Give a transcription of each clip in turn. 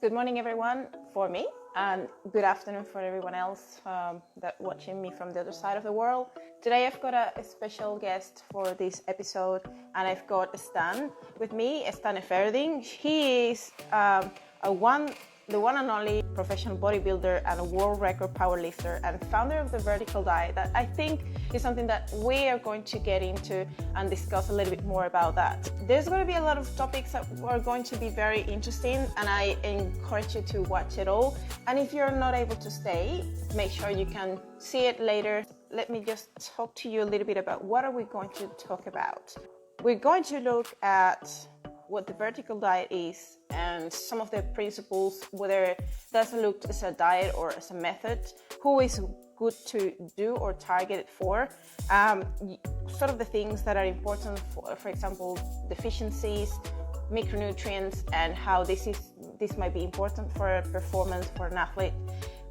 Good morning, everyone, for me, and good afternoon for everyone else that watching me from the other side of the world. Today, I've got a special guest for this episode, and I've got Stan with me, Stan EFFERDING. He is the one and only professional bodybuilder and a world record powerlifter and founder of the vertical diet. That I think is something that we are going to get into and discuss a little bit more about that. There's going to be a lot of topics that are going to be very interesting, and I encourage you to watch it all. And if you're not able to stay, make sure you can see it later. Let me just talk to you a little bit about what are we going to talk about. We're going to look at what the vertical diet is and some of the principles, whether it doesn't look as a diet or as a method, who is good to do or target it for, sort of the things that are important, for example, deficiencies, micronutrients, and how this might be important for performance for an athlete.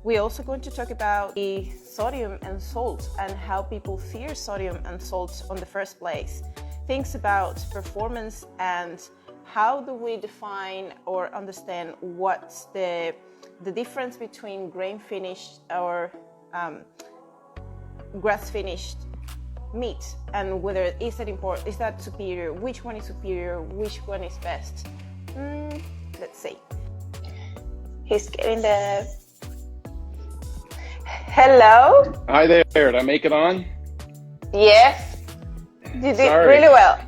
We're also going to talk about the sodium and salt and how people fear sodium and salt in the first place. Things about performance and how do we define or understand what's the difference between grain finished or grass finished meat, and whether is that superior, which one is superior, which one is best. Let's see. He's getting the hello. Hi there. Did I make it on? Yes, you did really well.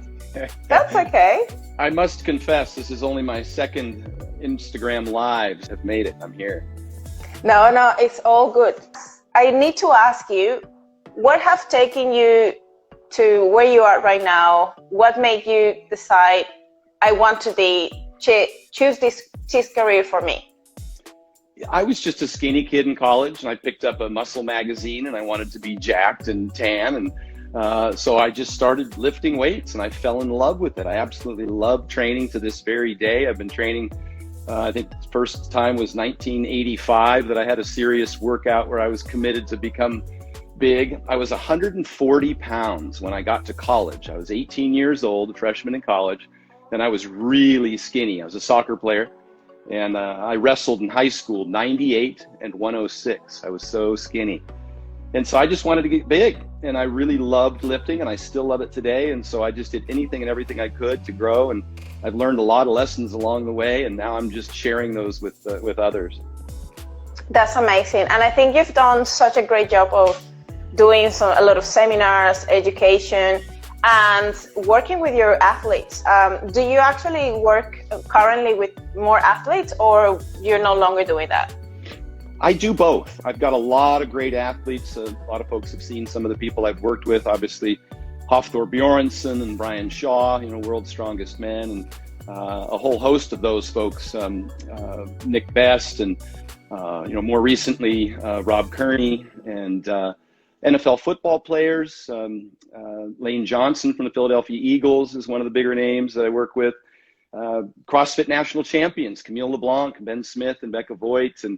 That's okay. I must confess, this is only my second Instagram Live. I've made it. I'm here. No, it's all good. I need to ask you, what have taken you to where you are right now? What made you decide, I want to choose this career for me? I was just a skinny kid in college, and I picked up a muscle magazine, and I wanted to be jacked and tan, and so I just started lifting weights, and I fell in love with it. I absolutely love training to this very day. I've been training, I think the first time was 1985 that I had a serious workout where I was committed to become big. I was 140 pounds when I got to college. I was 18 years old, a freshman in college, and I was really skinny. I was a soccer player, and I wrestled in high school, 98 and 106. I was so skinny. And so I just wanted to get big, and I really loved lifting, and I still love it today. And so I just did anything and everything I could to grow, and I've learned a lot of lessons along the way, and now I'm just sharing those with others. That's amazing, and I think you've done such a great job of doing a lot of seminars, education, and working with your athletes. Do you actually work currently with more athletes, or you're no longer doing that? I do both. I've got a lot of great athletes. A lot of folks have seen some of the people I've worked with, obviously Hafthor Bjornsson and Brian Shaw, world's strongest men, and a whole host of those folks, Nick Best, and more recently Rob Kearney, and NFL football players. Lane Johnson from the Philadelphia Eagles is one of the bigger names that I work with. CrossFit national champions, Camille LeBlanc, Ben Smith, and Becca Voigt, and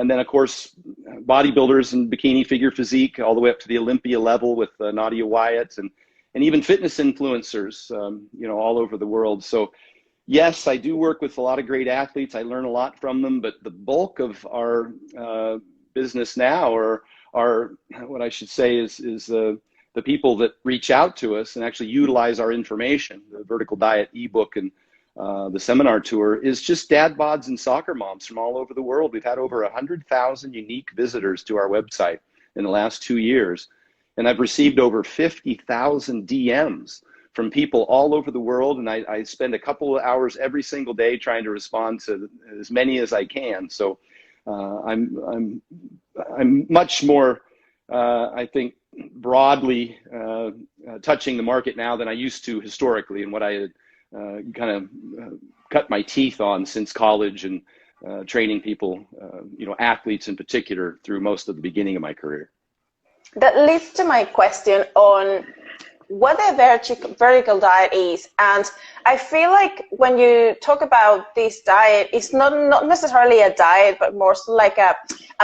then, of course, bodybuilders and bikini figure physique, all the way up to the Olympia level with Nadia Wyatt, and even fitness influencers, all over the world. So, yes, I do work with a lot of great athletes. I learn a lot from them, but the bulk of our business now are what I should say is the people that reach out to us and actually utilize our information. The Vertical Diet ebook and the seminar tour is just dad bods and soccer moms from all over the world. We've had over 100,000 unique visitors to our website in the last 2 years. And I've received over 50,000 DMs from people all over the world. And I spend a couple of hours every single day trying to respond to as many as I can. So I'm much more, I think, broadly touching the market now than I used to historically, and what I had kind of cut my teeth on since college, and training people, athletes in particular, through most of the beginning of my career. That leads to my question on what the vertical diet is. And I feel like when you talk about this diet, it's not necessarily a diet, but more so like a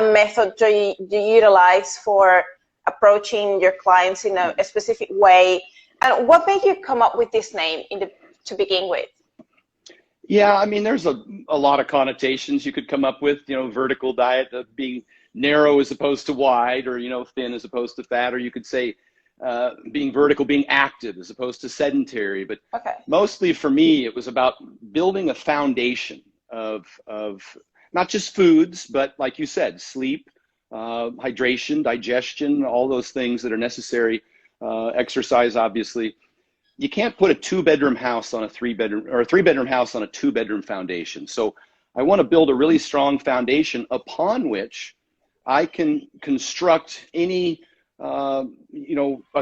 method you utilize for approaching your clients in a specific way. And what made you come up with this name to begin with? Yeah, I mean, there's a lot of connotations you could come up with, vertical diet of being narrow as opposed to wide, or, thin as opposed to fat, or you could say being vertical, being active as opposed to sedentary. But Okay. mostly for me, it was about building a foundation of not just foods, but like you said, sleep, hydration, digestion, all those things that are necessary, exercise, obviously. You can't put a 2-bedroom house on a 3-bedroom, or a 3-bedroom house on a 2-bedroom foundation. So I want to build a really strong foundation upon which I can construct any, a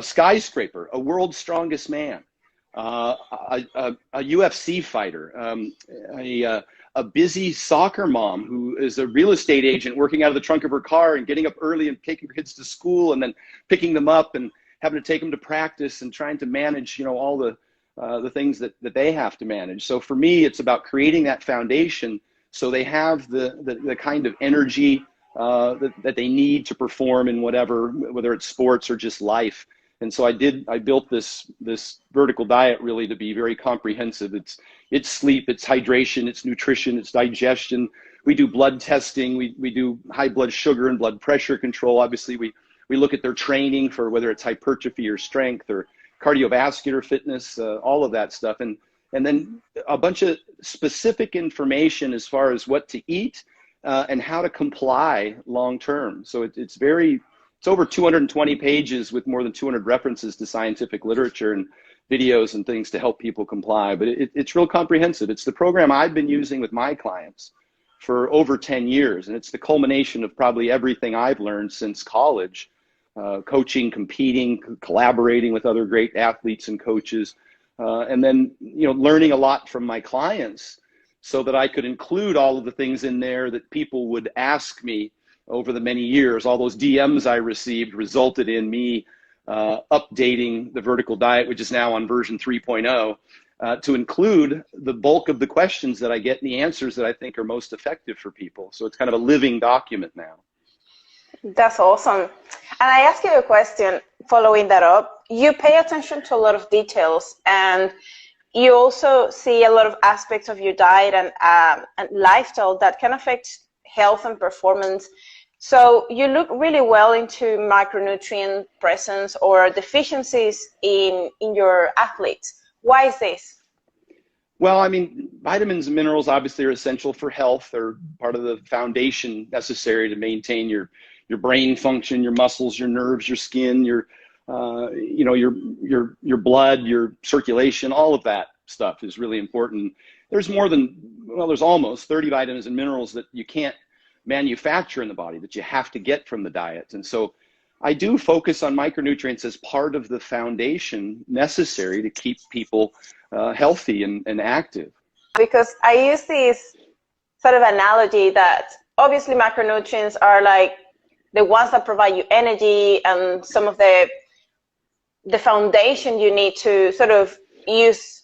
skyscraper, a world's strongest man, a UFC fighter, a busy soccer mom who is a real estate agent working out of the trunk of her car and getting up early and taking her kids to school and then picking them up and having to take them to practice and trying to manage, all the things that they have to manage. So for me, it's about creating that foundation so they have the kind of energy that they need to perform in whatever, whether it's sports or just life. And so I built this vertical diet really to be very comprehensive. It's sleep, it's hydration, it's nutrition, it's digestion. We do blood testing. We do high blood sugar and blood pressure control. Obviously, we look at their training for whether it's hypertrophy or strength or cardiovascular fitness, all of that stuff. And then a bunch of specific information as far as what to eat and how to comply long term. So it's over 220 pages with more than 200 references to scientific literature and videos and things to help people comply. But it's real comprehensive. It's the program I've been using with my clients for over 10 years. And it's the culmination of probably everything I've learned since college. Coaching, competing, collaborating with other great athletes and coaches, and then learning a lot from my clients so that I could include all of the things in there that people would ask me over the many years. All those DMs I received resulted in me updating the vertical diet, which is now on version 3.0, to include the bulk of the questions that I get and the answers that I think are most effective for people. So it's kind of a living document now. That's awesome. And I ask you a question following that up. You pay attention to a lot of details, and you also see a lot of aspects of your diet and lifestyle that can affect health and performance. So you look really well into micronutrient presence or deficiencies in your athletes. Why is this? Well, I mean, vitamins and minerals obviously are essential for health. They're part of the foundation necessary to maintain your brain function, your muscles, your nerves, your skin, your blood, your circulation. All of that stuff is really important. There's there's almost 30 vitamins and minerals that you can't manufacture in the body, that you have to get from the diet. And so I do focus on micronutrients as part of the foundation necessary to keep people healthy and active. Because I use this sort of analogy that obviously macronutrients are like the ones that provide you energy and some of the foundation you need to sort of use,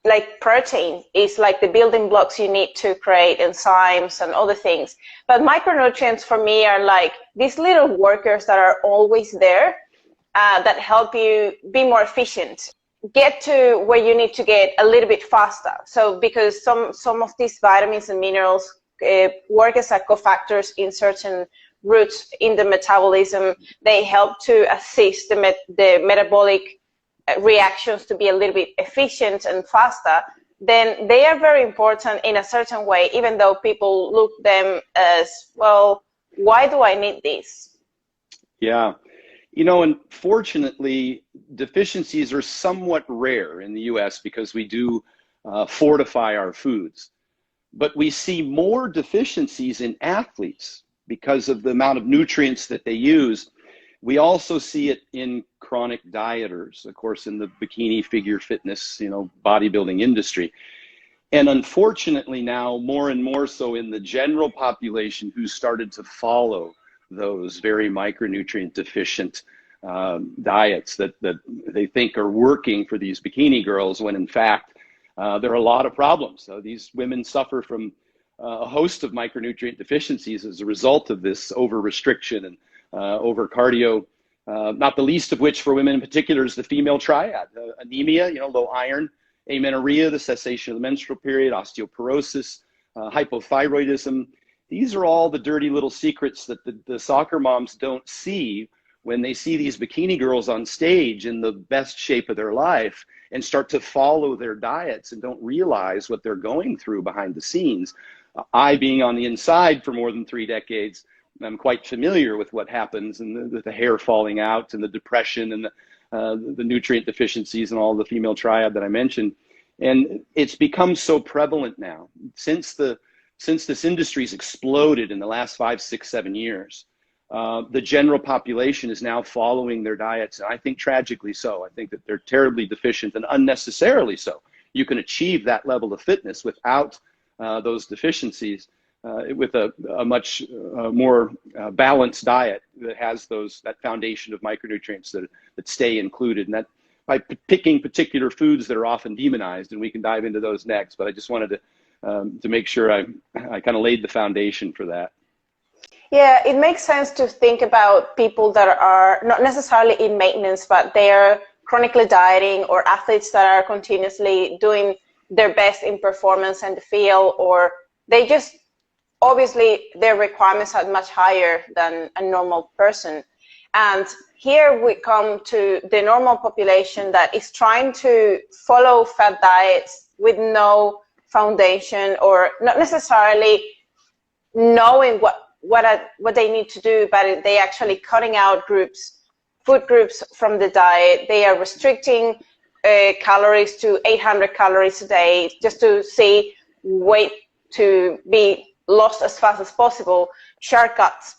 like protein is like the building blocks you need to create enzymes and other things. But micronutrients for me are like these little workers that are always there that help you be more efficient, get to where you need to get a little bit faster. So because some of these vitamins and minerals work as cofactors in certain routes in the metabolism, they help to assist the metabolic reactions to be a little bit efficient and faster. Then they are very important in a certain way, even though people look them as, well, why do I need this? Yeah. And fortunately, deficiencies are somewhat rare in the US because we do fortify our foods. But we see more deficiencies in athletes because of the amount of nutrients that they use. We also see it in chronic dieters, of course, in the bikini figure fitness, bodybuilding industry. And unfortunately now, more and more so in the general population who started to follow those very micronutrient deficient diets that they think are working for these bikini girls, when in fact, there are a lot of problems. So these women suffer from a host of micronutrient deficiencies as a result of this over restriction and over cardio, not the least of which for women in particular is the female triad, anemia, low iron, amenorrhea, the cessation of the menstrual period, osteoporosis, hypothyroidism. These are all the dirty little secrets that the soccer moms don't see when they see these bikini girls on stage in the best shape of their life and start to follow their diets and don't realize what they're going through behind the scenes. I, being on the inside for more than 3 decades, I'm quite familiar with what happens, and the hair falling out and the depression and the nutrient deficiencies and all the female triad that I mentioned. And it's become so prevalent now since this industry's exploded in the last 5, 6, 7 years. The general population is now following their diets, and I think tragically so. I think that they're terribly deficient and unnecessarily so. You can achieve that level of fitness without those deficiencies with a much more balanced diet that has that foundation of micronutrients that stay included, and that by picking particular foods that are often demonized, and we can dive into those next. But I just wanted to make sure I kind of laid the foundation for that. Yeah, it makes sense to think about people that are not necessarily in maintenance, but they are chronically dieting, or athletes that are continuously doing their best in performance and the field, or they just, obviously their requirements are much higher than a normal person. And here we come to the normal population that is trying to follow fad diets with no foundation, or not necessarily knowing what they need to do, but they actually cutting out food groups from the diet. They are restricting calories to 800 calories a day just to see weight to be lost as fast as possible. Shortcuts,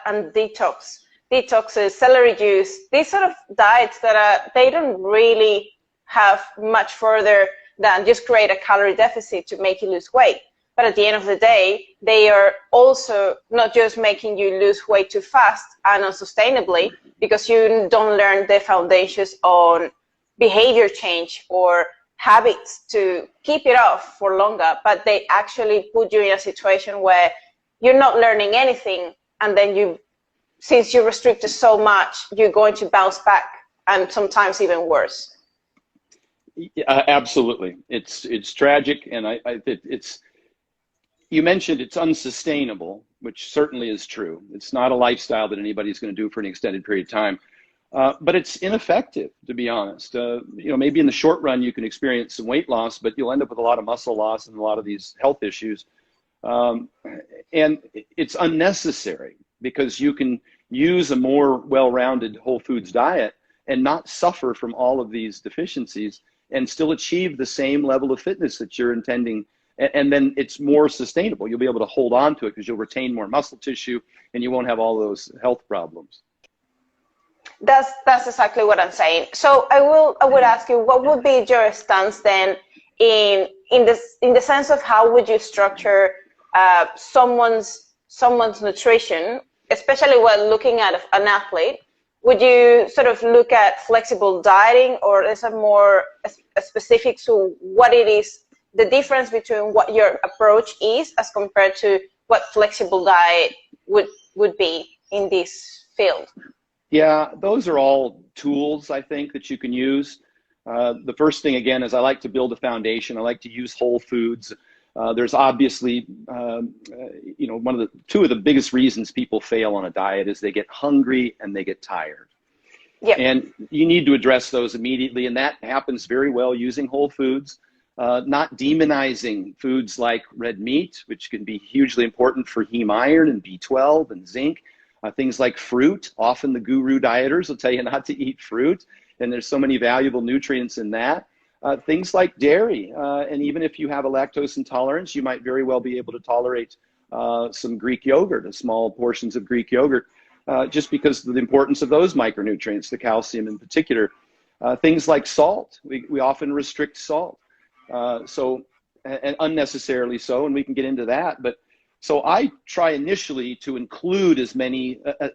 and detoxes, celery juice, these sort of diets that they don't really have much further than just create a calorie deficit to make you lose weight. But at the end of the day, they are also not just making you lose weight too fast and unsustainably, because you don't learn the foundations on behavior change or habits to keep it off for longer, but they actually put you in a situation where you're not learning anything, and then since you restricted so much, you're going to bounce back, and sometimes even worse. Absolutely, it's tragic, and you mentioned it's unsustainable, which certainly is true. It's not a lifestyle that anybody's going to do for an extended period of time, but it's ineffective, to be honest. Maybe in the short run you can experience some weight loss, but you'll end up with a lot of muscle loss and a lot of these health issues. And it's unnecessary, because you can use a more well-rounded whole foods diet and not suffer from all of these deficiencies and still achieve the same level of fitness that you're intending. And then it's more sustainable. You'll be able to hold on to it because you'll retain more muscle tissue and you won't have all those health problems. That's exactly what I'm saying. So I would ask you, what would be your stance then in the sense of how would you structure someone's nutrition, especially when looking at an athlete? Would you sort of look at flexible dieting, or is it more specific to what it is, the difference between what your approach is as compared to what flexible diet would be in this field? Yeah, those are all tools, I think, that you can use. The first thing, again, is I like to build a foundation. I like to use whole foods. There's obviously, two of the biggest reasons people fail on a diet is they get hungry and they get tired. Yep. And you need to address those immediately, and that happens very well using whole foods. Not demonizing foods like red meat, which can be hugely important for heme iron and B12 and zinc. Things like fruit. Often the guru dieters will tell you not to eat fruit, and there's so many valuable nutrients in that. Things like dairy, and even if you have a lactose intolerance, you might very well be able to tolerate some Greek yogurt, small portions of Greek yogurt, just because of the importance of those micronutrients, the calcium in particular. Things like salt. We often restrict salt. And unnecessarily so, and we can get into that. But so I try initially to include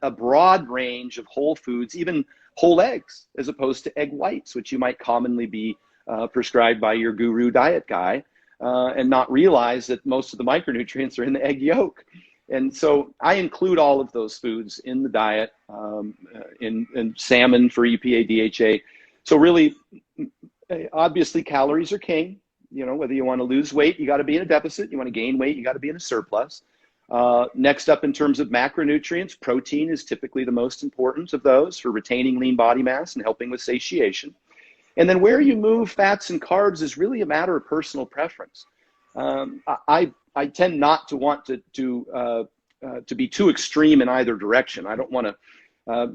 a broad range of whole foods, even whole eggs, as opposed to egg whites, which you might commonly be prescribed by your guru diet guy, and not realize that most of the micronutrients are in the egg yolk. And so I include all of those foods in the diet, in salmon for EPA, DHA. So really, obviously calories are king. Whether you want to lose weight, you got to be in a deficit. You want to gain weight, you got to be in a surplus. Next up, in terms of macronutrients, protein is typically the most important of those for retaining lean body mass and helping with satiation. And then where you move fats and carbs is really a matter of personal preference. I tend not to want to be too extreme in either direction. I don't want to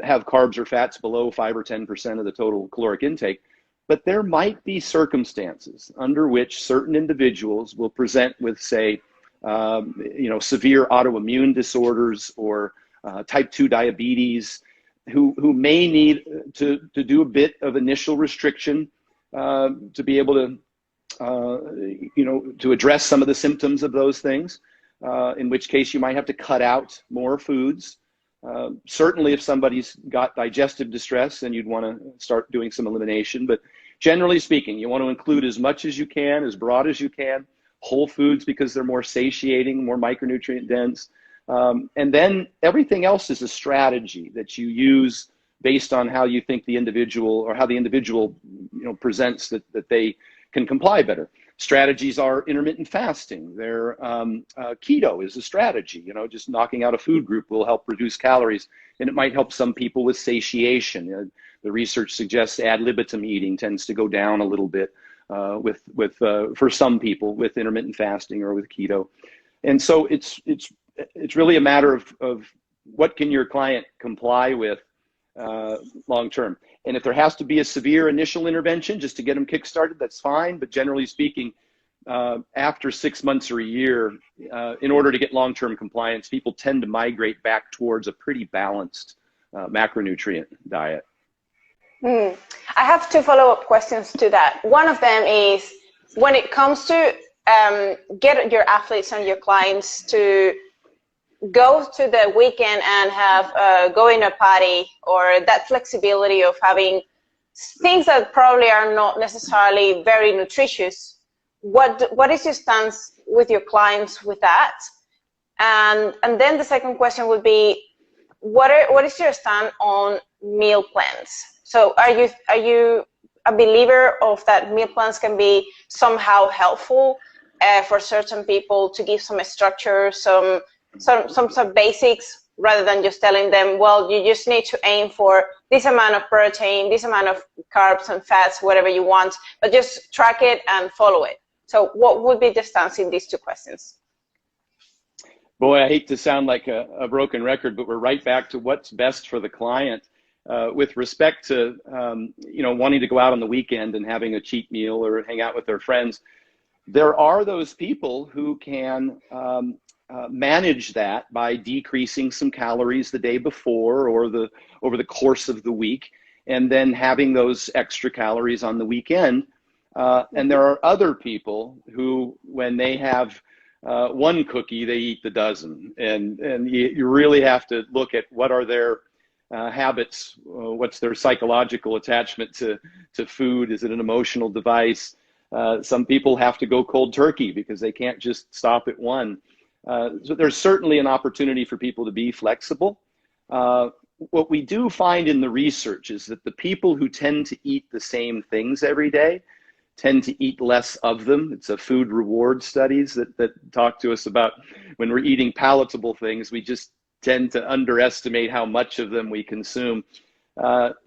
have carbs or fats below 5 or 10% of the total caloric intake. But there might be circumstances under which certain individuals will present with, say, severe autoimmune disorders or type 2 diabetes, who may need to do a bit of initial restriction to be able to address some of the symptoms of those things, in which case you might have to cut out more foods. Certainly if somebody's got digestive distress, then you'd want to start doing some elimination. But generally speaking, you want to include as much as you can, as broad as you can, whole foods because they're more satiating, more micronutrient dense. And then everything else is a strategy that you use based on how you think the individual, or how the individual presents that they can comply better. Strategies are intermittent fasting. Keto is a strategy. Just knocking out a food group will help reduce calories, and it might help some people with satiation. The research suggests ad libitum eating tends to go down a little bit for some people with intermittent fasting or with keto. And so it's really a matter of what can your client comply with long term. And if there has to be a severe initial intervention just to get them kick-started, that's fine. But generally speaking, after 6 months or a year, in order to get long-term compliance, people tend to migrate back towards a pretty balanced macronutrient diet. I have two follow-up questions to that. One of them is, when it comes to get your athletes and your clients to go to the weekend and have go in a party, or that flexibility of having things that probably are not necessarily very nutritious, what is your stance with your clients with that? And then the second question would be, what is your stand on meal plans? So are you a believer of that meal plans can be somehow helpful for certain people to give some structure, some basics, rather than just telling them, well, you just need to aim for this amount of protein, this amount of carbs and fats, whatever you want, but just track it and follow it. So what would be the stance in these two questions? Boy, I hate to sound like a broken record, but we're right back to what's best for the client. With respect to, wanting to go out on the weekend and having a cheat meal or hang out with their friends, there are those people who can manage that by decreasing some calories the day before or over the course of the week, and then having those extra calories on the weekend. And there are other people who, when they have one cookie, they eat the dozen. And you really have to look at what are their habits, what's their psychological attachment to food. Is it an emotional device? Some people have to go cold turkey because they can't just stop at one. So there's certainly an opportunity for people to be flexible. What we do find in the research is that the people who tend to eat the same things every day tend to eat less of them. It's a food reward studies that talk to us about when we're eating palatable things, we just tend to underestimate how much of them we consume.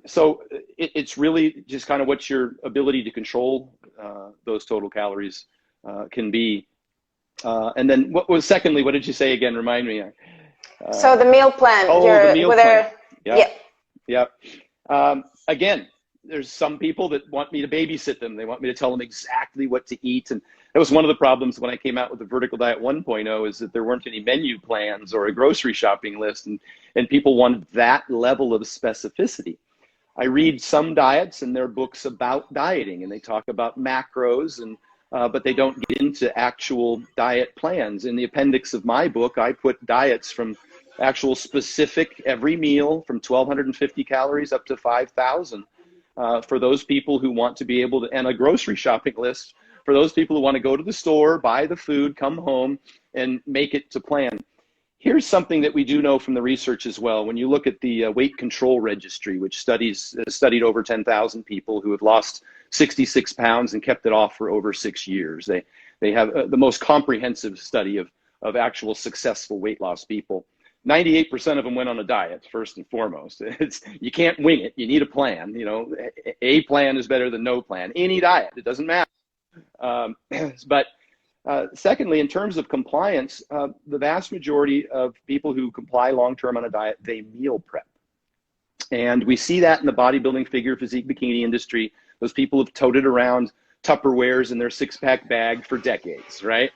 So it's really just kind of what your ability to control those total calories can be. And then secondly, what did you say again? Remind me. So the meal plan. The meal plan. Yeah. Again, there's some people that want me to babysit them. They want me to tell them exactly what to eat. And that was one of the problems when I came out with the Vertical Diet 1.0, is that there weren't any menu plans or a grocery shopping list, and people wanted that level of specificity. I read some diets and their books about dieting, and they talk about macros, and but they don't get into actual diet plans. In the appendix of my book, I put diets from actual specific every meal from 1,250 calories up to 5,000 for those people who want to be able to, and a grocery shopping list for those people who want to go to the store, buy the food, come home, and make it to plan. Here's something that we do know from the research as well. When you look at the weight control registry, which studied over 10,000 people who have lost 66 pounds and kept it off for over 6 years. They have the most comprehensive study of actual successful weight loss people. 98% of them went on a diet, first and foremost. You can't wing it. You need a plan. You know, a plan is better than no plan. Any diet, it doesn't matter. But secondly, in terms of compliance, the vast majority of people who comply long-term on a diet, they meal prep. And we see that in the bodybuilding, figure, physique, bikini industry. Those people have toted around Tupperwares in their six-pack bag for decades, right?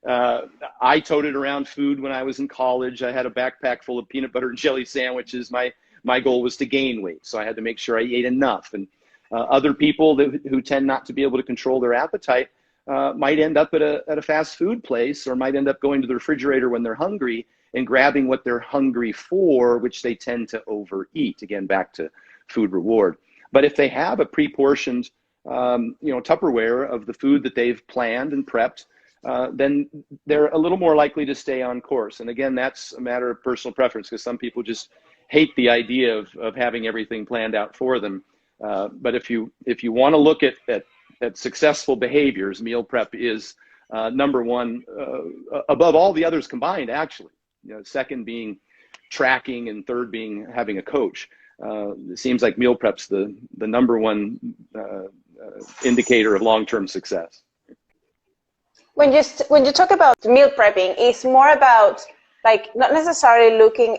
I toted around food when I was in college. I had a backpack full of peanut butter and jelly sandwiches. My goal was to gain weight, so I had to make sure I ate enough. And other people who tend not to be able to control their appetite might end up at a fast food place, or might end up going to the refrigerator when they're hungry and grabbing what they're hungry for, which they tend to overeat. Again, back to food reward. But if they have a pre-portioned Tupperware of the food that they've planned and prepped, then they're a little more likely to stay on course. And again, that's a matter of personal preference, because some people just hate the idea of having everything planned out for them. But if you want to look at successful behaviors, meal prep is number one, above all the others combined, actually. Second being tracking, and third being having a coach. It seems like meal prep's the number one indicator of long-term success. When you talk about meal prepping, it's more about like not necessarily looking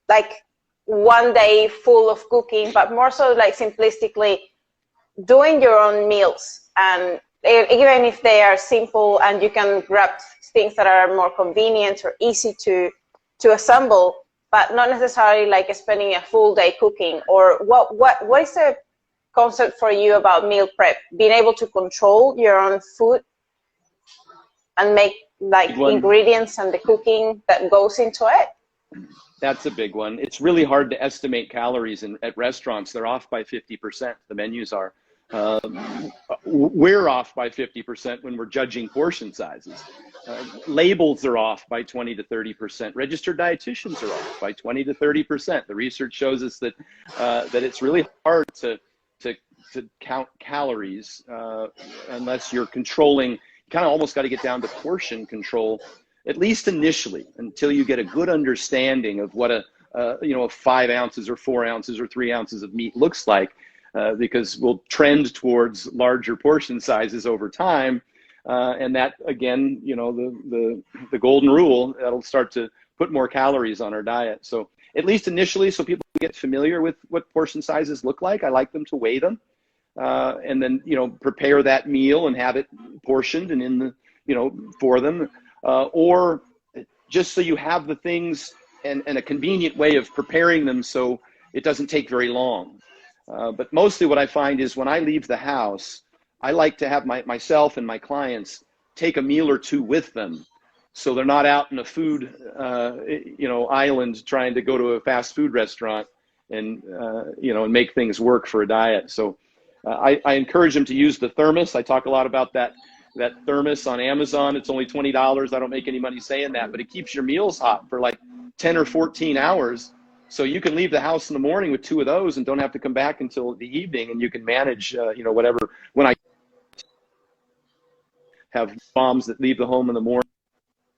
like one day full of cooking, but more so like simplistically doing your own meals, and even if they are simple and you can grab things that are more convenient or easy to assemble, but not necessarily like spending a full day cooking. Or what is the concept for you about meal prep? Being able to control your own food and make like ingredients and the cooking that goes into it? That's a big one. It's really hard to estimate calories at restaurants. They're off by 50%. The menus are. We're off by 50% when we're judging portion sizes. Labels are off by 20 to 30%. Registered dietitians are off by 20 to 30%. The research shows us that it's really hard to count calories unless you're controlling. You kind of almost got to get down to portion control, at least initially, until you get a good understanding of what a 5 ounces or 4 ounces or 3 ounces of meat looks like, because we'll trend towards larger portion sizes over time. And that, again, the golden rule, that'll start to put more calories on our diet. So at least initially, so people get familiar with what portion sizes look like, I like them to weigh them. And then, prepare that meal and have it portioned and in the, for them. Or just so you have the things and a convenient way of preparing them so it doesn't take very long. But mostly what I find is when I leave the house, I like to have myself and my clients take a meal or two with them, so they're not out in a food, island trying to go to a fast food restaurant and, and make things work for a diet. So I encourage them to use the thermos. I talk a lot about that thermos on Amazon. It's only $20. I don't make any money saying that, but it keeps your meals hot for like 10 or 14 hours. So you can leave the house in the morning with 2 of those and don't have to come back until the evening, and you can manage, whatever. When I have moms that leave the home in the morning,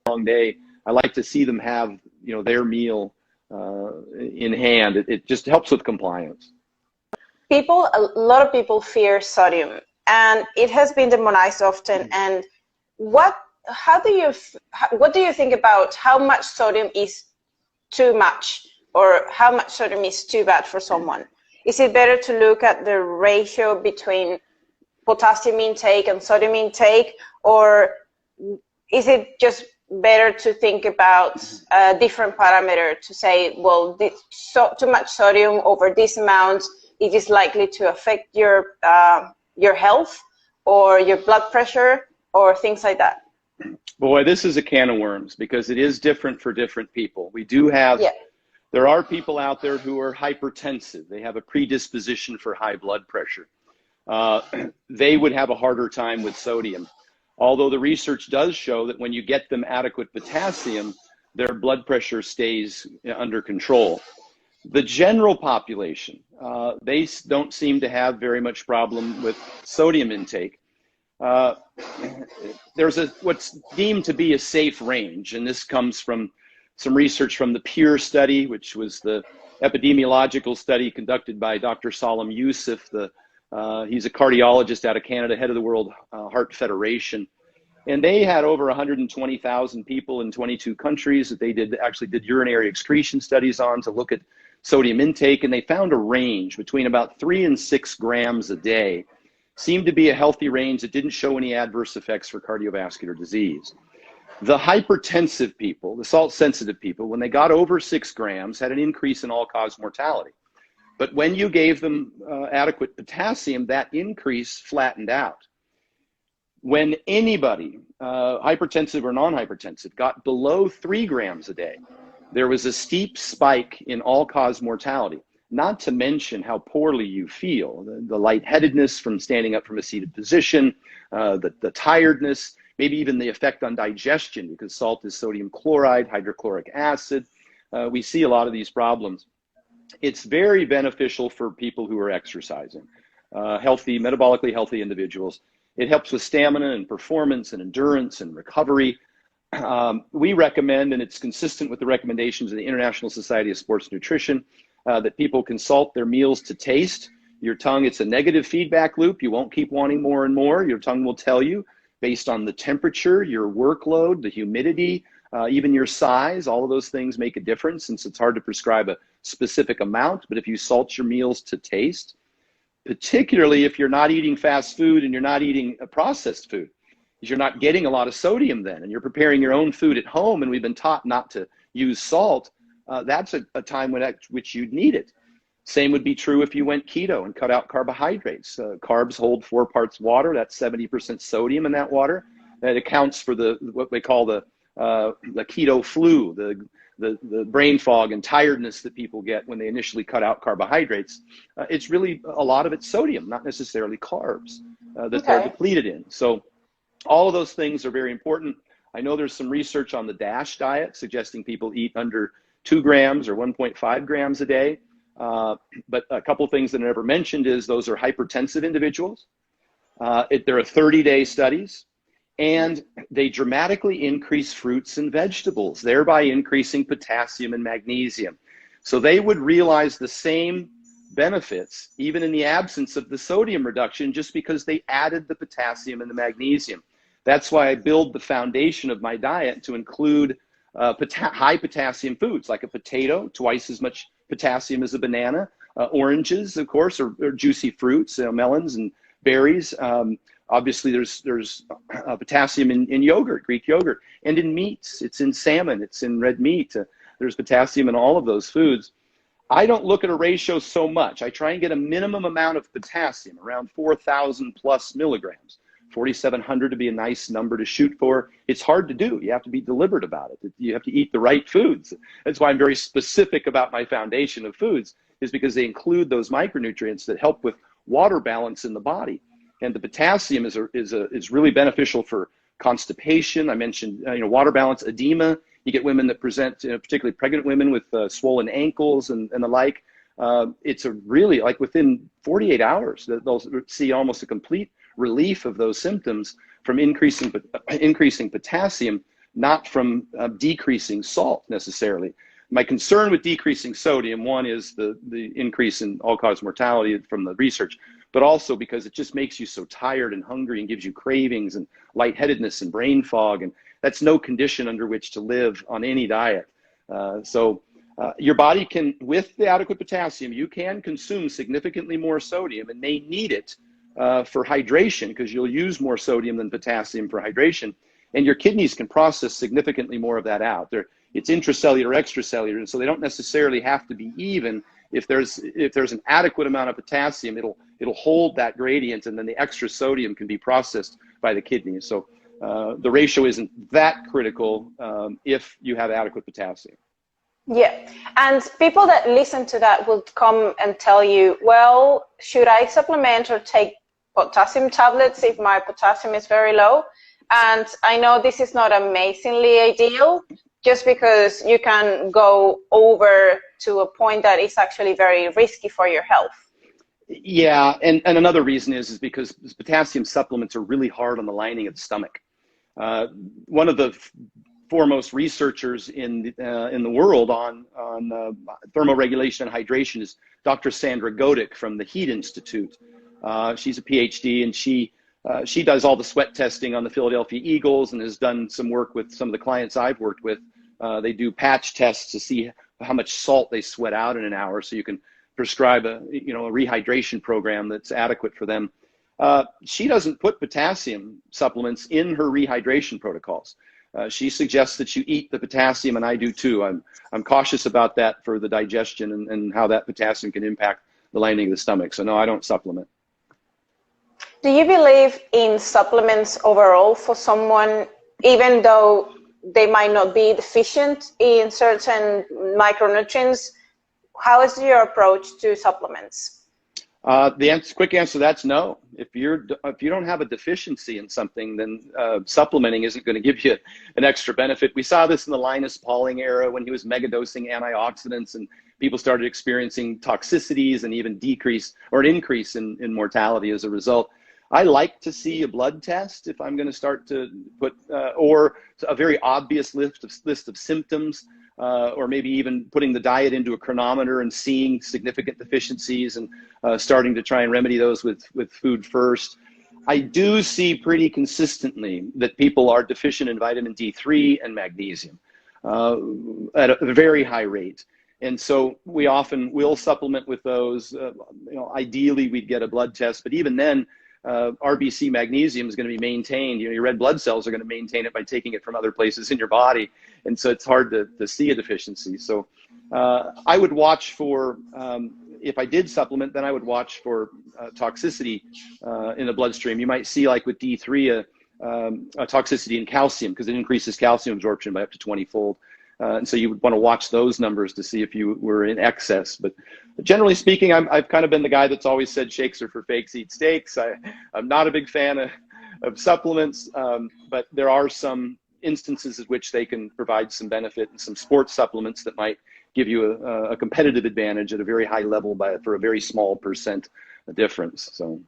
long day, I like to see them have, their meal in hand. It just helps with compliance. A lot of people fear sodium, and it has been demonized often. And what do you think about how much sodium is too much, or how much sodium is too bad for someone? Is it better to look at the ratio between potassium intake and sodium intake, or is it just better to think about a different parameter to say, well, too much sodium over this amount, it is likely to affect your health or your blood pressure or things like that? Boy, this is a can of worms, because it is different for different people. We do have, there are people out there who are hypertensive. They have a predisposition for high blood pressure. They would have a harder time with sodium. Although the research does show that when you get them adequate potassium, their blood pressure stays under control. The general population, they don't seem to have very much problem with sodium intake. There's what's deemed to be a safe range, and this comes from some research from the PURE study, which was the epidemiological study conducted by Dr. Salim Youssef. He's a cardiologist out of Canada, head of the World Heart Federation. And they had over 120,000 people in 22 countries that they actually did urinary excretion studies on to look at sodium intake, and they found a range between about 3 and 6 grams a day. Seemed to be a healthy range that didn't show any adverse effects for cardiovascular disease. The hypertensive people, the salt-sensitive people, when they got over 6 grams, had an increase in all-cause mortality. But when you gave them adequate potassium, that increase flattened out. When anybody, hypertensive or non-hypertensive, got below 3 grams a day, there was a steep spike in all-cause mortality, not to mention how poorly you feel, the lightheadedness from standing up from a seated position, the tiredness, maybe even the effect on digestion, because salt is sodium chloride, hydrochloric acid. We see a lot of these problems. It's very beneficial for people who are exercising, healthy, metabolically healthy individuals. It helps with stamina and performance and endurance and recovery. We recommend, and it's consistent with the recommendations of the International Society of Sports Nutrition, that people consult their meals to taste. Your tongue, it's a negative feedback loop. You won't keep wanting more and more. Your tongue will tell you based on the temperature, your workload, the humidity, even your size. All of those things make a difference, since it's hard to prescribe a specific amount. But if you salt your meals to taste, particularly if you're not eating fast food and you're not eating processed food, because you're not getting a lot of sodium then, and you're preparing your own food at home, and we've been taught not to use salt, that's a time which you'd need it. Same would be true if you went keto and cut out carbohydrates. Carbs hold 4 parts water. That's 70% sodium in that water. That accounts for what they call the keto flu, the brain fog and tiredness that people get when they initially cut out carbohydrates. It's really a lot of it's sodium, not necessarily carbs that they're depleted in. So all of those things are very important. I know there's some research on the DASH diet suggesting people eat under 2 grams or 1.5 grams a day. But a couple things that I never mentioned is those are hypertensive individuals. There are 30-day studies, and they dramatically increase fruits and vegetables, thereby increasing potassium and magnesium. So they would realize the same benefits even in the absence of the sodium reduction, just because they added the potassium and the magnesium. That's why I build the foundation of my diet to include high potassium foods, like a potato, twice as much potassium as a banana, oranges, of course, or juicy fruits, melons and berries. Obviously, there's potassium in yogurt, Greek yogurt, and in meats. It's in salmon, it's in red meat. There's potassium in all of those foods. I don't look at a ratio so much. I try and get a minimum amount of potassium, around 4,000 plus milligrams. 4,700 to be a nice number to shoot for. It's hard to do. You have to be deliberate about it. You have to eat the right foods. That's why I'm very specific about my foundation of foods, is because they include those micronutrients that help with water balance in the body. And the potassium is really beneficial for constipation. I mentioned water balance, edema. You get women that present, particularly pregnant women, with swollen ankles and the like. It's a really, like within 48 hours, they'll see almost a complete relief of those symptoms from increasing potassium, not from decreasing salt necessarily. My concern with decreasing sodium, one is the increase in all-cause mortality from the research, but also because it just makes you so tired and hungry and gives you cravings and lightheadedness and brain fog, and that's no condition under which to live on any diet. So your body can, with the adequate potassium, you can consume significantly more sodium and may need it for hydration, because you'll use more sodium than potassium for hydration, and your kidneys can process significantly more of that out. It's intracellular, extracellular, and so they don't necessarily have to be even. If there's an adequate amount of potassium, it'll hold that gradient, and then the extra sodium can be processed by the kidneys. So the ratio isn't that critical if you have adequate potassium. Yeah, and people that listen to that will come and tell you, well, should I supplement or take potassium tablets if my potassium is very low? And I know this is not amazingly ideal. just because you can go over to a point that is actually very risky for your health. Yeah, and another reason is because potassium supplements are really hard on the lining of the stomach. One of the foremost researchers in the world on thermoregulation and hydration is Dr. Sandra Godick from the Heat Institute. She's a PhD, and she does all the sweat testing on the Philadelphia Eagles and has done some work with some of the clients I've worked with. They do patch tests to see how much salt they sweat out in an hour, so you can prescribe a rehydration program that's adequate for them. She doesn't put potassium supplements in her rehydration protocols. She suggests that you eat the potassium, and I do too. I'm cautious about that for the digestion and how that potassium can impact the lining of the stomach. So no, I don't supplement. Do you believe in supplements overall for someone, even though they might not be deficient in certain micronutrients? How is your approach to supplements? The quick answer to that's no. If you don't have a deficiency in something, then supplementing isn't going to give you an extra benefit. We saw this in the Linus Pauling era when he was megadosing antioxidants, and people started experiencing toxicities and even an increase in mortality as a result. I like to see a blood test if I'm going to start to put, or a very obvious list of symptoms. Or maybe even putting the diet into a chronometer and seeing significant deficiencies and starting to try and remedy those with food first. I do see pretty consistently that people are deficient in vitamin D3 and magnesium at a very high rate. And so we often will supplement with those. Ideally, we'd get a blood test, but even then, RBC magnesium is going to be maintained. Your red blood cells are going to maintain it by taking it from other places in your body. And so it's hard to see a deficiency. So I would watch for, if I did supplement, then I would watch for toxicity in the bloodstream. You might see, like with D3, a toxicity in calcium, because it increases calcium absorption by up to 20-fold. And so you would want to watch those numbers to see if you were in excess. But generally speaking, I've kind of been the guy that's always said shakes are for fakes, eat steaks. I'm not a big fan of supplements, but there are some instances in which they can provide some benefit, and some sports supplements that might give you a competitive advantage at a very high level for a very small percent difference. So.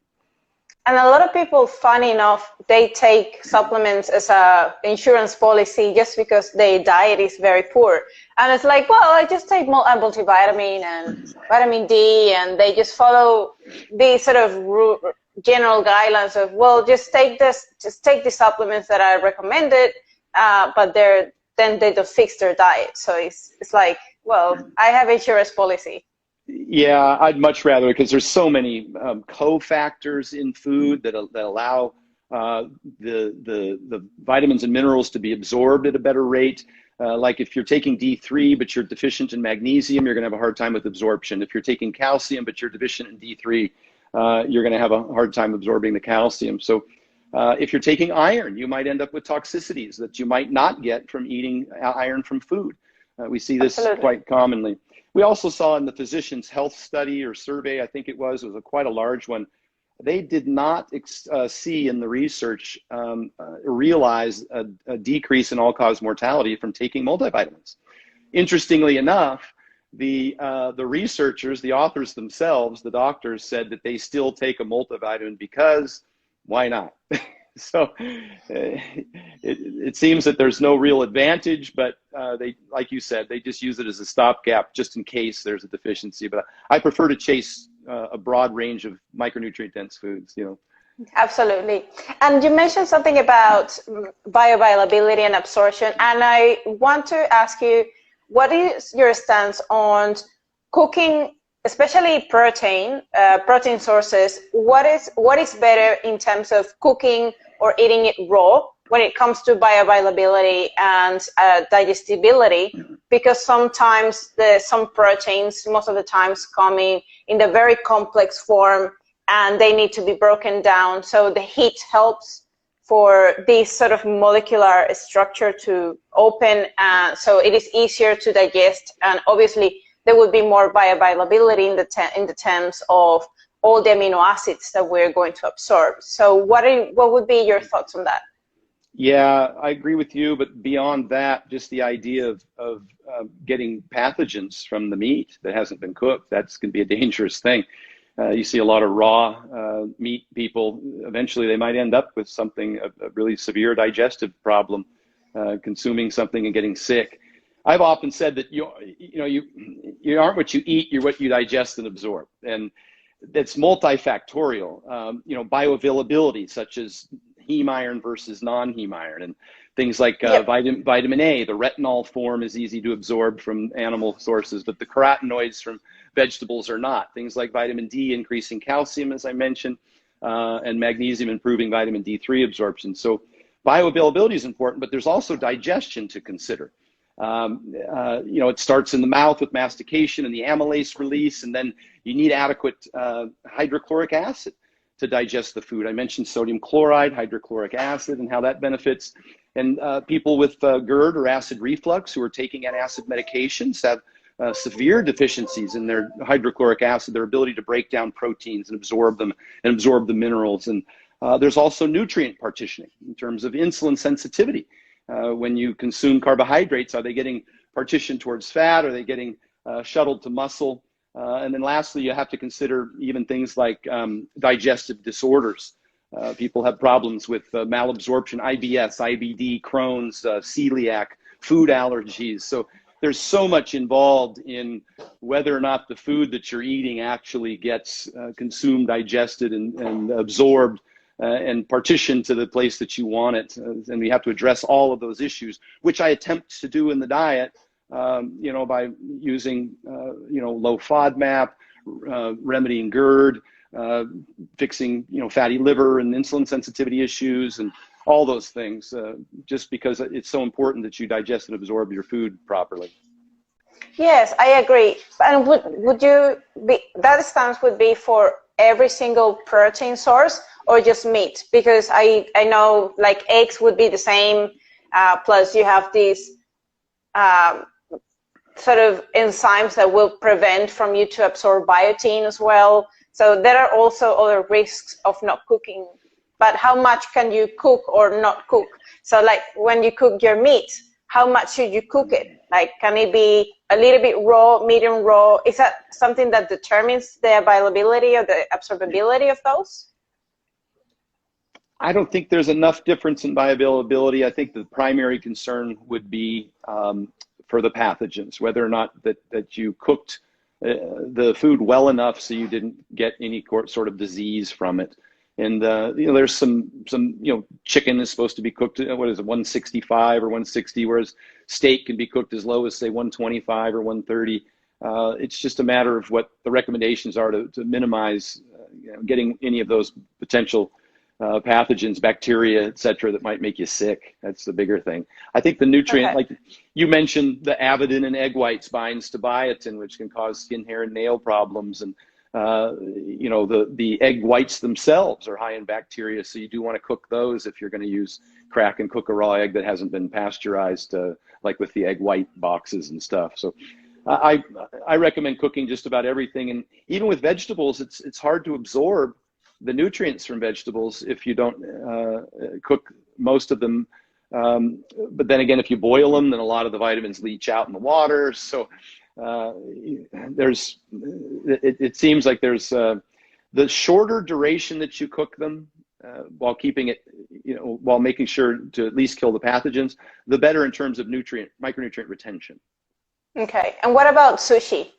And a lot of people, funny enough, they take supplements as a insurance policy just because their diet is very poor. And it's like, well, I just take multivitamin and vitamin D, and they just follow these sort of general guidelines of, well, just take the supplements that are recommended, but then they don't fix their diet. So it's like, well, I have insurance policy. Yeah, I'd much rather, because there's so many cofactors in food that allow the vitamins and minerals to be absorbed at a better rate. Like if you're taking D3 but you're deficient in magnesium, you're going to have a hard time with absorption. If you're taking calcium but you're deficient in D3, you're going to have a hard time absorbing the calcium. So if you're taking iron, you might end up with toxicities that you might not get from eating iron from food. We see this quite commonly. We also saw in the Physicians' Health Study or survey, I think it was quite a large one, they did not see in the research realize a decrease in all-cause mortality from taking multivitamins. Interestingly enough, the researchers, the authors themselves, the doctors, said that they still take a multivitamin because why not? So it seems that there's no real advantage, but they, like you said, they just use it as a stopgap just in case there's a deficiency. But I prefer to chase a broad range of micronutrient dense foods, Absolutely. And you mentioned something about bioavailability and absorption, and I want to ask you, what is your stance on cooking, especially protein sources? What is better in terms of cooking or eating it raw when it comes to bioavailability and digestibility? Because sometimes some proteins, most of the times, come in the very complex form, and they need to be broken down. So the heat helps for this sort of molecular structure to open, so it is easier to digest, and obviously there would be more bioavailability in the terms of all the amino acids that we're going to absorb. So what would be your thoughts on that? Yeah, I agree with you, but beyond that, just the idea of getting pathogens from the meat that hasn't been cooked, that's going to be a dangerous thing. You see a lot of raw meat people, eventually they might end up with something, a really severe digestive problem, consuming something and getting sick. I've often said that you aren't what you eat, you're what you digest and absorb. And it's multifactorial. Bioavailability, such as heme iron versus non-heme iron, and things like vitamin A. The retinol form is easy to absorb from animal sources, but the carotenoids from vegetables are not. Things like vitamin D increasing calcium, as I mentioned, and magnesium improving vitamin D3 absorption. So bioavailability is important, but there's also digestion to consider. It starts in the mouth with mastication and the amylase release, and then you need adequate hydrochloric acid to digest the food. I mentioned sodium chloride, hydrochloric acid, and how that benefits. And people with GERD or acid reflux who are taking antacid medications have severe deficiencies in their hydrochloric acid, their ability to break down proteins and absorb them and absorb the minerals. And there's also nutrient partitioning in terms of insulin sensitivity. When you consume carbohydrates, are they getting partitioned towards fat? Are they getting shuttled to muscle? And then lastly, you have to consider even things like digestive disorders. People have problems with malabsorption, IBS, IBD, Crohn's, celiac, food allergies. So there's so much involved in whether or not the food that you're eating actually gets consumed, digested, and absorbed and partitioned to the place that you want it. And we have to address all of those issues, which I attempt to do in the diet, by using, low FODMAP, remedying GERD, fixing, fatty liver and insulin sensitivity issues and all those things, just because it's so important that you digest and absorb your food properly. Yes, I agree. And would you be, that stance would be for every single protein source or just meat? Because I know like eggs would be the same, plus you have these sort of enzymes that will prevent from you to absorb biotin as well. So there are also other risks of not cooking. But how much can you cook or not cook? So like when you cook your meat, how much should you cook it? Like, can it be a little bit raw, medium raw? Is that something that determines the availability or the absorbability of those? I don't think there's enough difference in bioavailability. I think the primary concern would be for the pathogens, whether or not that you cooked the food well enough so you didn't get any sort of disease from it. And there's some chicken is supposed to be cooked at, 165 or 160, whereas steak can be cooked as low as say 125 or 130. It's just a matter of what the recommendations are to minimize getting any of those potential pathogens, bacteria, et cetera, that might make you sick. That's the bigger thing. I think the nutrient, like you mentioned, the avidin in egg whites binds to biotin, which can cause skin, hair, and nail problems. And the egg whites themselves are high in bacteria, so you do want to cook those if you're going to crack and cook a raw egg that hasn't been pasteurized, like with the egg white boxes and stuff. So I recommend cooking just about everything, and even with vegetables, it's hard to absorb the nutrients from vegetables if you don't cook most of them. But then again, if you boil them, then a lot of the vitamins leach out in the water. So it seems like there's the shorter duration that you cook them while keeping it, while making sure to at least kill the pathogens, the better in terms of micronutrient retention. Okay. And what about sushi?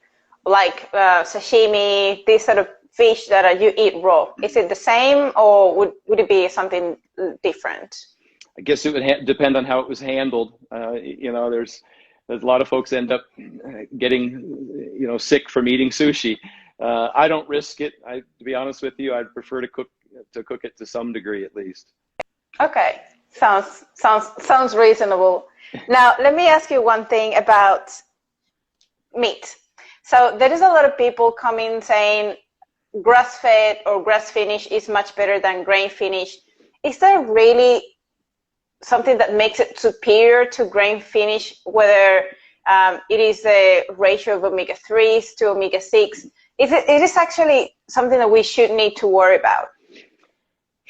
Like sashimi, this sort of fish that you eat raw, is it the same, or would it be something different? I guess it would depend on how it was handled. There's a lot of folks end up getting, sick from eating sushi. I don't risk it. To be honest with you, I'd prefer to cook it to some degree at least. Okay, sounds reasonable. Now, let me ask you one thing about meat. So there is a lot of people coming saying grass-fed or grass-finished is much better than grain-finished. Is there really something that makes it superior to grain-finished, whether it is a ratio of omega-3s to omega-6? It is actually something that we should need to worry about.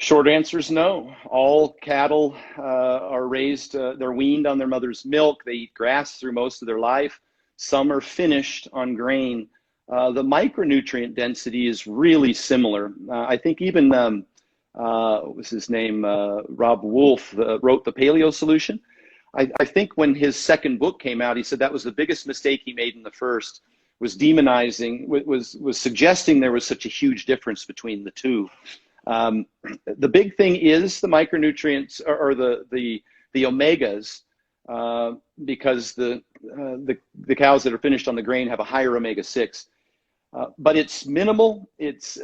Short answer is no. All cattle are raised, they're weaned on their mother's milk. They eat grass through most of their life. Some are finished on grain. The micronutrient density is really similar. I think even, what was his name? Rob Wolf wrote the Paleo Solution. I think when his second book came out, he said that was the biggest mistake he made in the first, was demonizing, was suggesting there was such a huge difference between the two. The big thing is the micronutrients or the omegas, because the cows that are finished on the grain have a higher omega-6. But it's minimal. It's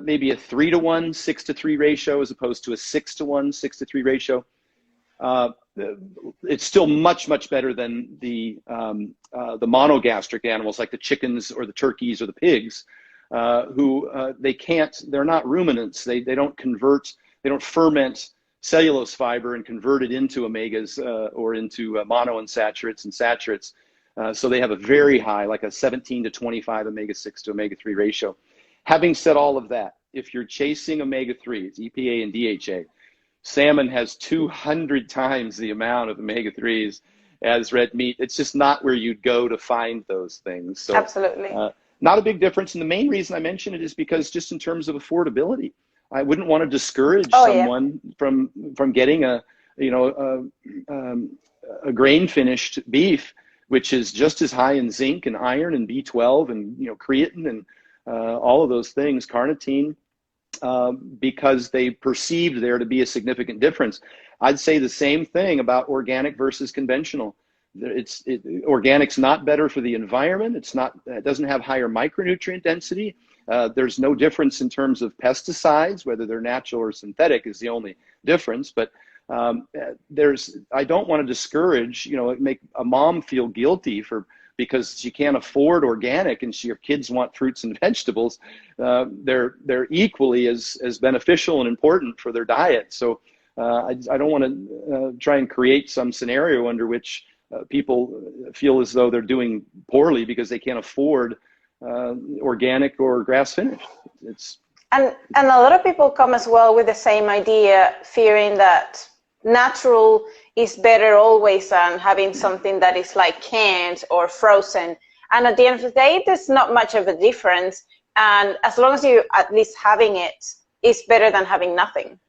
maybe a 3-to-1, 6-to-3 ratio as opposed to a 6-to-1, 6-to-3 ratio. It's still much, much better than the monogastric animals like the chickens or the turkeys or the pigs, they're not ruminants. They don't ferment cellulose fiber and convert it into omegas or into monounsaturates and saturates. So they have a very high, like a 17-to-25 omega-6 to omega-3 ratio. Having said all of that, if you're chasing omega-3s, EPA and DHA, salmon has 200 times the amount of omega-3s as red meat. It's just not where you'd go to find those things. So, absolutely. Not a big difference. And the main reason I mention it is because just in terms of affordability, I wouldn't want to discourage someone from getting a grain finished beef, which is just as high in zinc and iron and B12 and creatine and all of those things, carnitine, because they perceived there to be a significant difference. I'd say the same thing about organic versus conventional. Organic's not better for the environment. It doesn't have higher micronutrient density. There's no difference in terms of pesticides, whether they're natural or synthetic is the only difference. But I don't want to discourage, make a mom feel guilty because she can't afford organic and your kids want fruits and vegetables. They're equally as beneficial and important for their diet. So I don't want to try and create some scenario under which people feel as though they're doing poorly because they can't afford organic or grass finished. And a lot of people come as well with the same idea, fearing that natural is better always than having something that is like canned or frozen. And at the end of the day, there's not much of a difference. And as long as you at least having it is better than having nothing.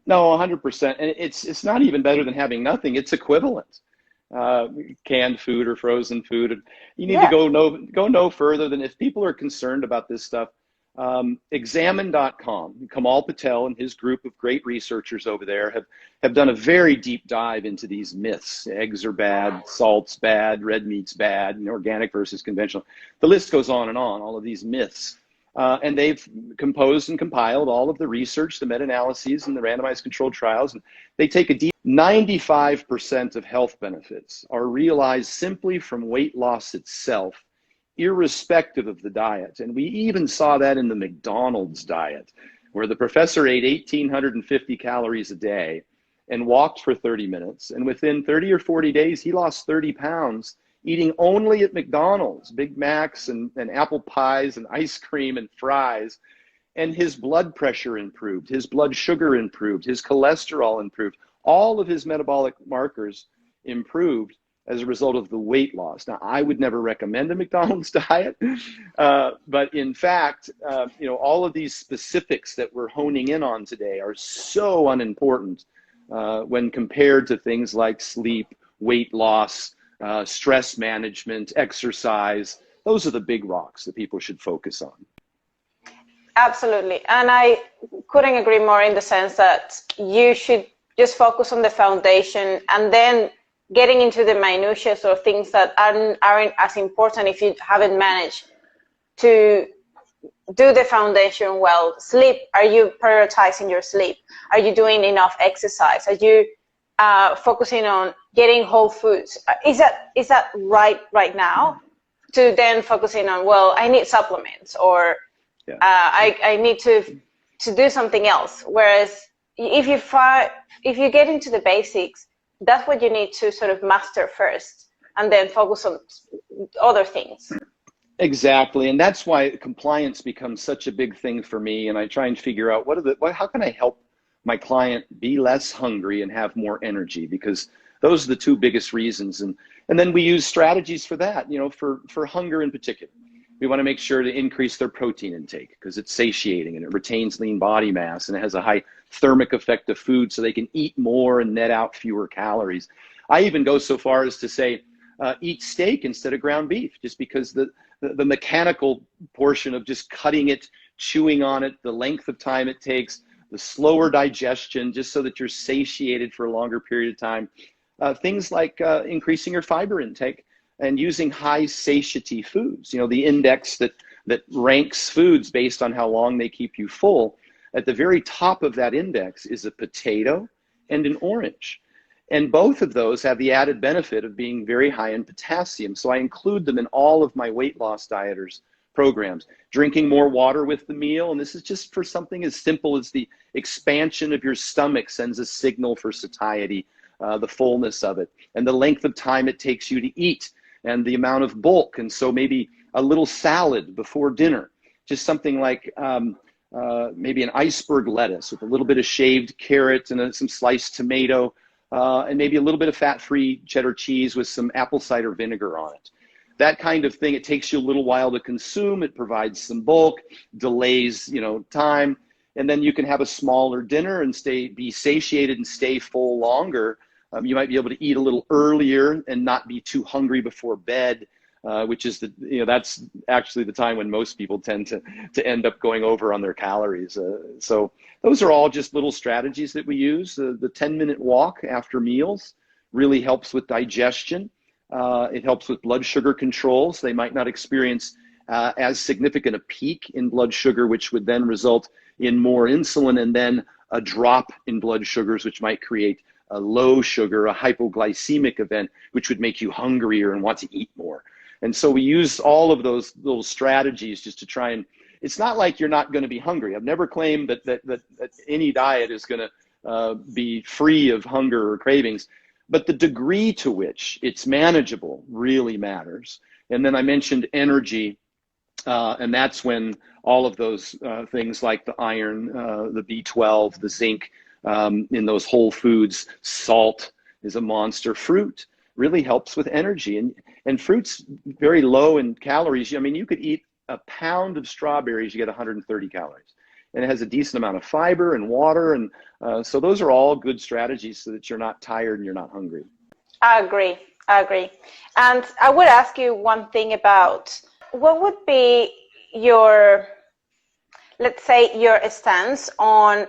No, 100%. And it's not even better than having nothing. It's equivalent. Canned food or frozen food. You need to go no further than, if people are concerned about this stuff, examine.com. Kamal Patel and his group of great researchers over there have done a very deep dive into these myths. Eggs are bad, salt's bad, red meat's bad, and organic versus conventional. The list goes on and on, all of these myths. And they've composed and compiled all of the research, the meta-analyses and the randomized controlled trials. And they take a deep 95% of health benefits are realized simply from weight loss itself, irrespective of the diet. And we even saw that in the McDonald's diet, where the professor ate 1,850 calories a day and walked for 30 minutes. And within 30 or 40 days, he lost 30 pounds eating only at McDonald's, Big Macs and apple pies and ice cream and fries. And his blood pressure improved, his blood sugar improved, his cholesterol improved. All of his metabolic markers improved as a result of the weight loss. Now, I would never recommend a McDonald's diet, but in fact, all of these specifics that we're honing in on today are so unimportant when compared to things like sleep, weight loss, stress management, exercise. Those are the big rocks that people should focus on. Absolutely. And I couldn't agree more in the sense that you should just focus on the foundation, and then getting into the minutiae or things that aren't as important if you haven't managed to do the foundation well. Sleep, are you prioritizing your sleep? Are you doing enough exercise? Are you focusing on getting whole foods? Is that right now? To then focusing on, well, I need supplements, or I need to do something else. Whereas if you get into the basics, that's what you need to sort of master first, and then focus on other things. Exactly. And that's why compliance becomes such a big thing for me. And I try and figure out how can I help my client be less hungry and have more energy? Because those are the two biggest reasons. And then we use strategies for that, for hunger in particular. We want to make sure to increase their protein intake because it's satiating and it retains lean body mass and it has a high thermic effect of food so they can eat more and net out fewer calories. I even go so far as to say, eat steak instead of ground beef, just because the mechanical portion of just cutting it, chewing on it, the length of time it takes, the slower digestion, just so that you're satiated for a longer period of time. Things like increasing your fiber intake and using high satiety foods. The index that ranks foods based on how long they keep you full. At the very top of that index is a potato and an orange. And both of those have the added benefit of being very high in potassium. So I include them in all of my weight loss dieters programs. Drinking more water with the meal, and this is just for something as simple as the expansion of your stomach sends a signal for satiety, the fullness of it, and the length of time it takes you to eat, and the amount of bulk. And so maybe a little salad before dinner, just something like maybe an iceberg lettuce with a little bit of shaved carrot and some sliced tomato, and maybe a little bit of fat-free cheddar cheese with some apple cider vinegar on it. That kind of thing, it takes you a little while to consume. It provides some bulk, delays, time, and then you can have a smaller dinner and be satiated and stay full longer. You might be able to eat a little earlier and not be too hungry before bed, which is that's actually the time when most people tend to end up going over on their calories. So those are all just little strategies that we use. The 10-minute walk after meals really helps with digestion. It helps with blood sugar controls. They might not experience as significant a peak in blood sugar, which would then result in more insulin and then a drop in blood sugars, which might create a low sugar, a hypoglycemic event, which would make you hungrier and want to eat more. And so we use all of those little strategies just to try and, it's not like you're not going to be hungry. I've never claimed that any diet is going to be free of hunger or cravings, but the degree to which it's manageable really matters. And then I mentioned energy, and that's when all of those things like the iron, the B12, the zinc in those whole foods, salt is a monster. Fruit really helps with energy. And fruit's very low in calories. I mean, you could eat a pound of strawberries, you get 130 calories. And it has a decent amount of fiber and water. And so those are all good strategies so that you're not tired and you're not hungry. I agree. And I would ask you one thing about what would be your, let's say, your stance on,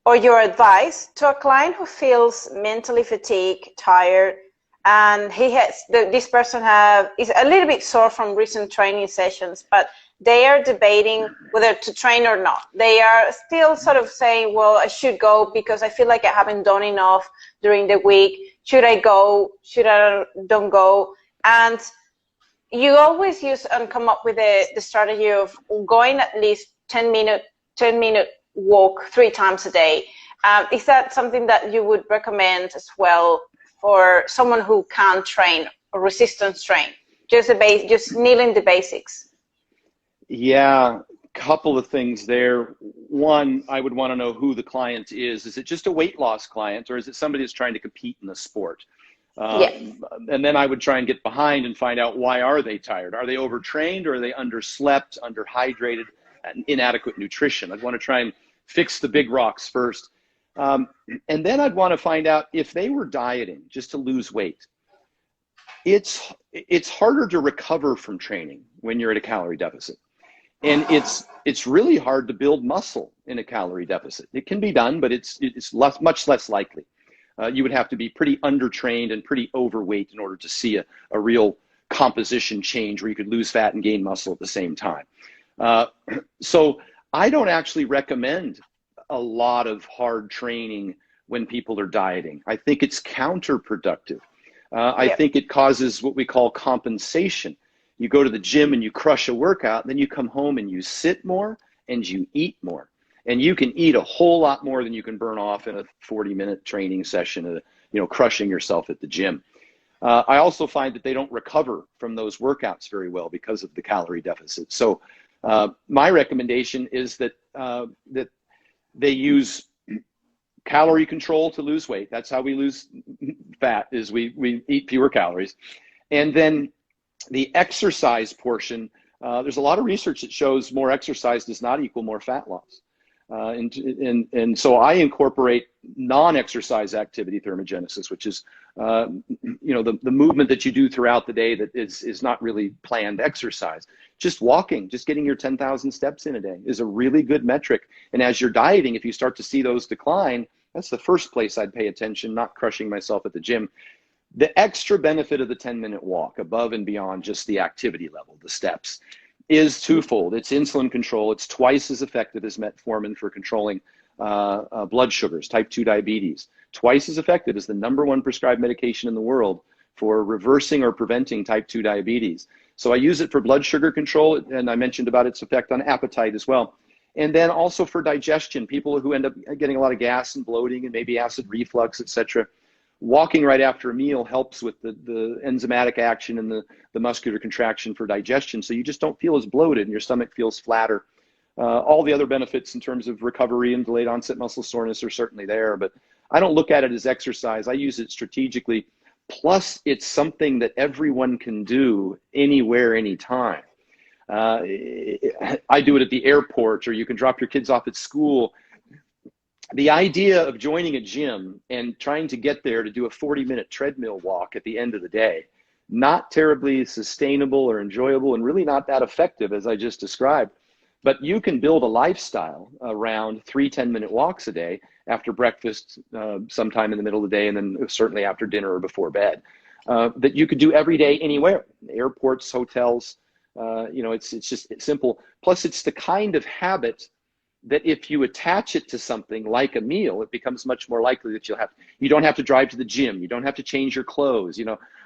or your advice to a client who feels mentally fatigued, tired, and this person is a little bit sore from recent training sessions, but they are debating whether to train or not. They are still sort of saying, well, I should go because I feel like I haven't done enough during the week. Should I go? Should I don't go? And you always use and come up with the strategy of going at least 10-minute walk 3 times a day. Is that something that you would recommend as well for someone who can't train or resistance train? Just nailing the basics. Yeah, couple of things there. One, I would want to know who the client is. Is it just a weight loss client, or is it somebody that's trying to compete in the sport? Yes. And then I would try and get behind and find out, why are they tired? Are they overtrained, or are they underslept, underhydrated, and inadequate nutrition? I'd want to try and fix the big rocks first. And then I'd want to find out if they were dieting just to lose weight. It's harder to recover from training when you're at a calorie deficit. And it's really hard to build muscle in a calorie deficit. It can be done, but it's much less likely. You would have to be pretty undertrained and pretty overweight in order to see a real composition change where you could lose fat and gain muscle at the same time. So I don't actually recommend a lot of hard training when people are dieting. I think it's counterproductive. I think it causes what we call compensation. You go to the gym and you crush a workout, then you come home and you sit more and you eat more. And you can eat a whole lot more than you can burn off in a 40-minute training session, crushing yourself at the gym. I also find that they don't recover from those workouts very well because of the calorie deficit. So my recommendation is that that they use calorie control to lose weight. That's how we lose fat, is we eat fewer calories. And then the exercise portion, there's a lot of research that shows more exercise does not equal more fat loss. And so I incorporate non-exercise activity thermogenesis, which is, the movement that you do throughout the day that is not really planned exercise. Just walking, just getting your 10,000 steps in a day is a really good metric. And as you're dieting, if you start to see those decline, that's the first place I'd pay attention, not crushing myself at the gym. The extra benefit of the 10-minute walk above and beyond just the activity level, the steps, is twofold. It's insulin control. It's twice as effective as metformin for controlling blood sugars, type 2 diabetes. Twice as effective as the #1 prescribed medication in the world for reversing or preventing type 2 diabetes. So I use it for blood sugar control, and I mentioned about its effect on appetite as well. And then also for digestion, people who end up getting a lot of gas and bloating and maybe acid reflux, etc. Walking right after a meal helps with the enzymatic action and the muscular contraction for digestion, so you just don't feel as bloated and your stomach feels flatter. All the other benefits in terms of recovery and delayed onset muscle soreness are certainly there, but I don't look at it as exercise. I use it strategically. Plus, it's something that everyone can do anywhere, anytime. I do it at the airport, or you can drop your kids off at school. The idea of joining a gym and trying to get there to do a 40-minute treadmill walk at the end of the day, not terribly sustainable or enjoyable, and really not that effective, as I just described. But you can build a lifestyle around 3 10-minute walks a day after breakfast, sometime in the middle of the day, and then certainly after dinner or before bed, that you could do every day anywhere, airports, hotels. It's just simple. Plus, it's the kind of habit that if you attach it to something like a meal, it becomes much more likely that you don't have to drive to the gym, you don't have to change your clothes,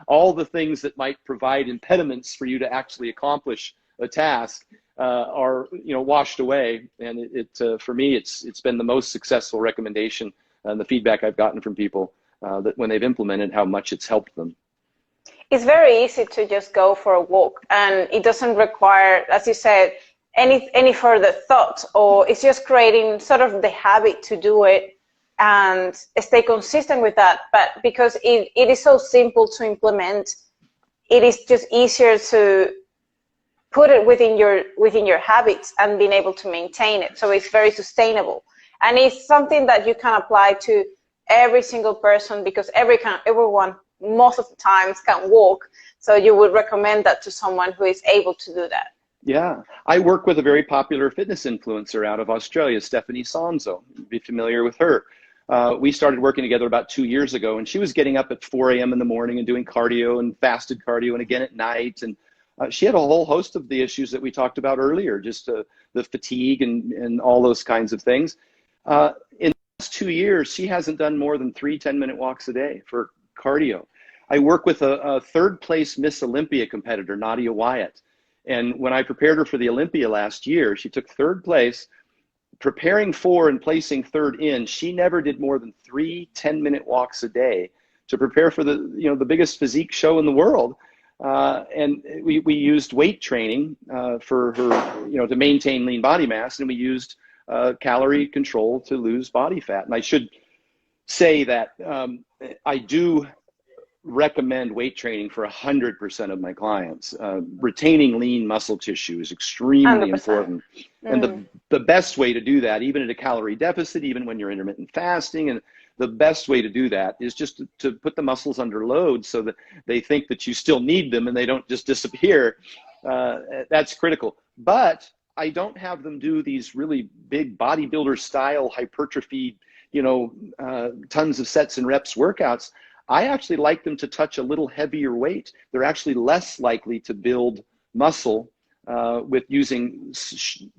all the things that might provide impediments for you to actually accomplish a task are washed away. And for me, it's been the most successful recommendation, and the feedback I've gotten from people that when they've implemented, how much it's helped them. It's very easy to just go for a walk, and it doesn't require, as you said, any further thought, or it's just creating sort of the habit to do it and stay consistent with that. But because it is so simple to implement, it is just easier to put it within your habits and being able to maintain it. So it's very sustainable, and it's something that you can apply to every single person, because everyone most of the times can walk. So you would recommend that to someone who is able to do that. Yeah, I work with a very popular fitness influencer out of Australia, Stephanie Sanzo. You'd be familiar with her. We started working together about 2 years ago, and she was getting up at 4 a.m. in the morning and doing cardio and fasted cardio, and again at night. And she had a whole host of the issues that we talked about earlier, just the fatigue and all those kinds of things. In the last 2 years, she hasn't done more than 3 10-minute walks a day for cardio. I work with a third-place Miss Olympia competitor, Nadia Wyatt. And when I prepared her for the Olympia last year, she took 3rd place. Preparing for and placing 3rd in, she never did more than 3 10-minute walks a day to prepare for the biggest physique show in the world. And we used weight training for her, to maintain lean body mass, and we used calorie control to lose body fat. And I should say that I do recommend weight training for 100% of my clients. Retaining lean muscle tissue is extremely 100%. Important. And the best way to do that, even at a calorie deficit, even when you're intermittent fasting, and the best way to do that is just to put the muscles under load so that they think that you still need them and they don't just disappear. That's critical. But I don't have them do these really big bodybuilder style hypertrophy, tons of sets and reps workouts. I actually like them to touch a little heavier weight. They're actually less likely to build muscle with using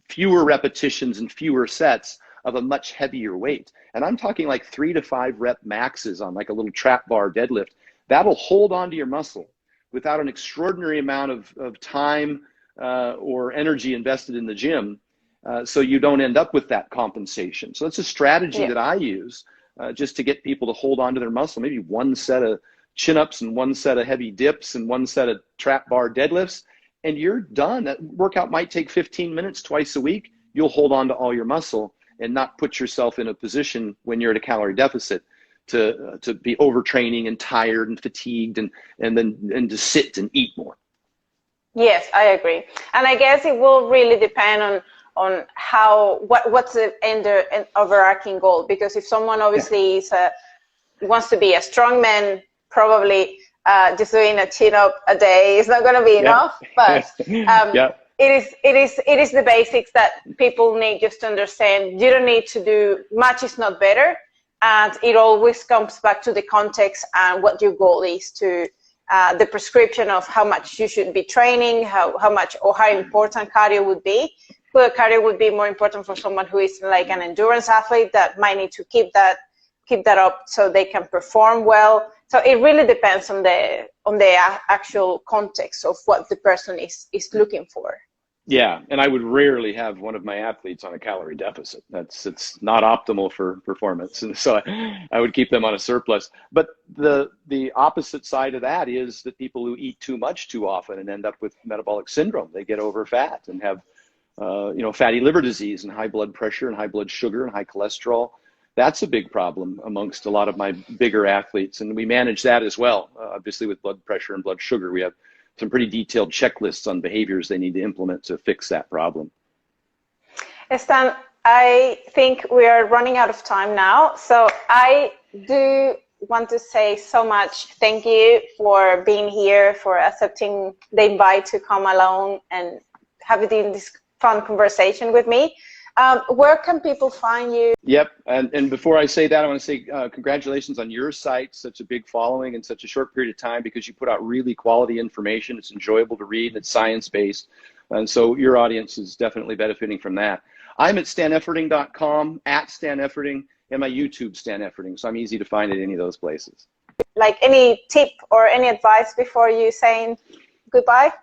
fewer repetitions and fewer sets of a much heavier weight. And I'm talking like 3 to 5 rep maxes on like a little trap bar deadlift. That'll hold onto your muscle without an extraordinary amount of time or energy invested in the gym, so you don't end up with that compensation. So that's a strategy that I use just to get people to hold on to their muscle, maybe 1 set of chin-ups and one set of heavy dips and one set of trap bar deadlifts, and you're done. That workout might take 15 minutes twice a week. You'll hold on to all your muscle and not put yourself in a position when you're at a calorie deficit to be overtraining and tired and fatigued and to sit and eat more. Yes, I agree. And I guess it will really depend on what's the overarching goal. Because if someone obviously wants to be a strong man, probably just doing a chin-up a day is not going to be enough. But it is the basics that people need just to understand. You don't need to do much is not better. And it always comes back to the context and what your goal is, to the prescription of how much you should be training, how much or how important cardio would be. Well, cardio would be more important for someone who is like an endurance athlete that might need to keep that up so they can perform well. So it really depends on the actual context of what the person is looking for. Yeah, and I would rarely have one of my athletes on a calorie deficit. It's not optimal for performance, and so I would keep them on a surplus. But the opposite side of that is that people who eat too much too often and end up with metabolic syndrome. They get over fat and have fatty liver disease and high blood pressure and high blood sugar and high cholesterol. That's a big problem amongst a lot of my bigger athletes, and we manage that as well. Obviously, with blood pressure and blood sugar, we have some pretty detailed checklists on behaviors they need to implement to fix that problem. Stan, I think we are running out of time now. So I do want to say so much thank you for being here, for accepting the invite to come along and having this fun conversation with me. Where can people find you? Yep, and before I say that, I want to say congratulations on your site, such a big following in such a short period of time, because you put out really quality information. It's enjoyable to read, and it's science-based, and so your audience is definitely benefiting from that. I'm at stanefferding.com, at Stan Efferding, and my YouTube, Stan Efferding, so I'm easy to find at any of those places. Like any tip or any advice before you saying goodbye?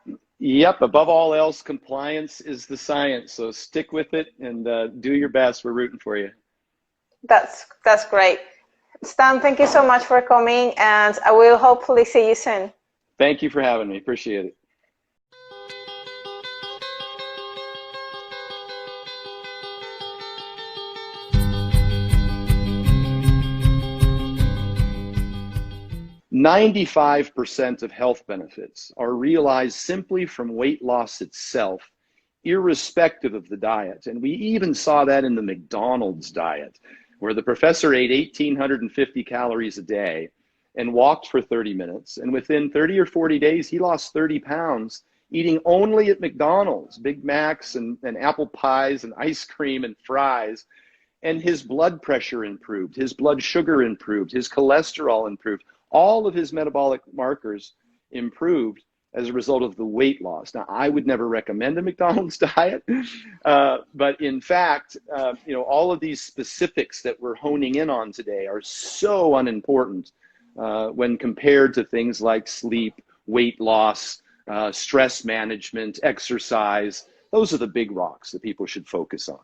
Yep, above all else, compliance is the science. So stick with it and do your best. We're rooting for you. That's great. Stan, thank you so much for coming, and I will hopefully see you soon. Thank you for having me. Appreciate it. "95% of health benefits are realized simply from weight loss itself, irrespective of the diet." And we even saw that in the McDonald's diet, where the professor ate 1,850 calories a day and walked for 30 minutes. And within 30 or 40 days, he lost 30 pounds eating only at McDonald's, Big Macs and apple pies and ice cream and fries. And his blood pressure improved, his blood sugar improved, his cholesterol improved. All of his metabolic markers improved as a result of the weight loss. Now, I would never recommend a McDonald's diet, but in fact, all of these specifics that we're honing in on today are so unimportant when compared to things like sleep, weight loss, stress management, exercise. Those are the big rocks that people should focus on.